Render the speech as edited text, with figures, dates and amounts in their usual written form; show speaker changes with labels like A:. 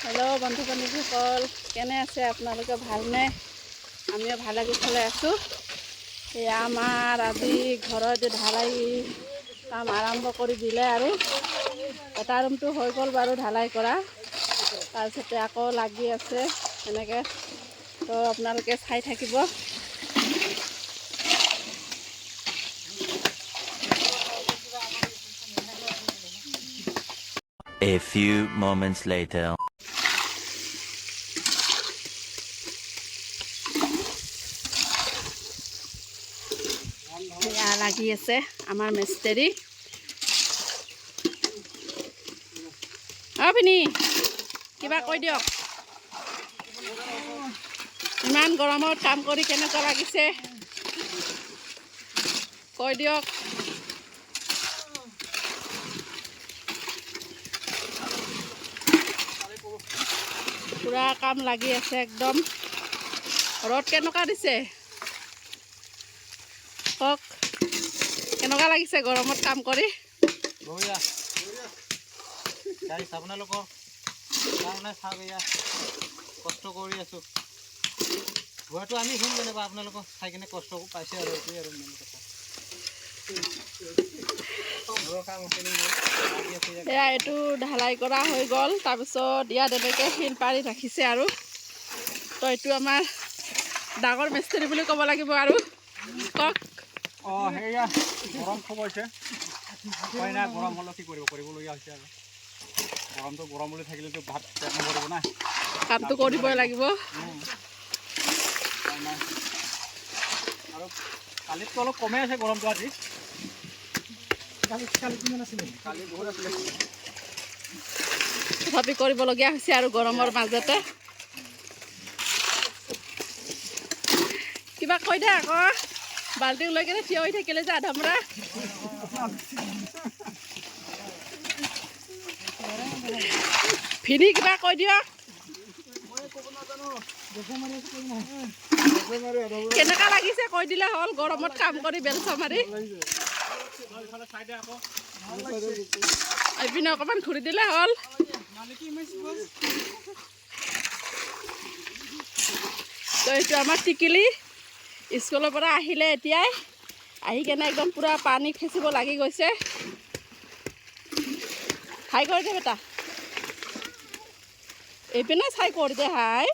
A: Hello' বন্ধু বান্ধৱীসকল, কেনে আছে আপোনালোকে? ভালনে? আমিও ভালে কুশলে আছোঁ। এয়া আমাৰ আজি ঘৰত ঢালাই কাম আৰম্ভ কৰি দিলে আৰু এটা ৰুমটো হৈ গ'ল বাৰু ঢালাই কৰা, তাৰপিছতে আকৌ লাগি আছে এনেকৈ। তো আপোনালোকে চাই থাকিব।
B: A few moments later.
A: এয়া লাগি আছে আমাৰ মিস্ত্ৰী। পিনি কিবা কৈ দিয়ক। ইমান গৰমত কাম কৰি কেনেকুৱা লাগিছে কৈ দিয়ক। পুৰা কাম লাগি আছে একদম। ৰ'দ কেনেকুৱা দিছে কওক? কেনেকুৱা লাগিছে গৰমত কাম কৰি?
C: আপোনালোকৰ কাৰণে চাওক, এয়া কষ্ট কৰি আছোঁ। ঘৰটো আমি শুন কেনেকুৱা, আপোনালোকক চাই কিনে কষ্ট পাইছে আৰু এইটোৱে আৰু মেইন কথা।
A: এয়া এইটো ঢালাই কৰা হৈ গ'ল, তাৰপিছত ইয়াত এনেকৈ শিল পাৰি ৰাখিছে আৰু। তো এইটো আমাৰ ডাঙৰ মিস্ত্ৰী বুলি ক'ব লাগিব আৰু কওক।
C: সেয়া গৰম খবৰছে উপায় নাই, গৰম হ'লে কি কৰিবলগীয়া হৈছে আৰু। গৰমটো গৰম বুলি থাকিলেতো ভাত পেট নভৰিব না,
A: কামটো কৰিবই লাগিব।
C: আৰু কালিতটো অলপ কমেই আছে গৰমটো আজি। কালি কিমান আছিলে? কালি বহুত আছিলে।
A: তথাপি কৰিবলগীয়া হৈছে আৰু গৰমৰ মাজতে। কিবা কৈ দে আকৌ। বাল্টিং লৈ কেনে থিয় হৈ থাকিলে যে আধামৰা। ভিনি কিবা কৈ দিয়ক। কেনেকুৱা লাগিছে কৈ দিলে হ'ল, গৰমত কাম কৰি বেলচা মাৰি। এইপিনে অকণমান ঘূৰি দিলে হ'ল। তো এইটো আমাৰ টিকিলি স্কুলৰ পৰা আহিলে এতিয়াই, আহি কেনে একদম পূৰা পানী খেচিব লাগি গৈছে। হাই কৰি দে বেটা, এইপিনে চাই কৰি দে হাই।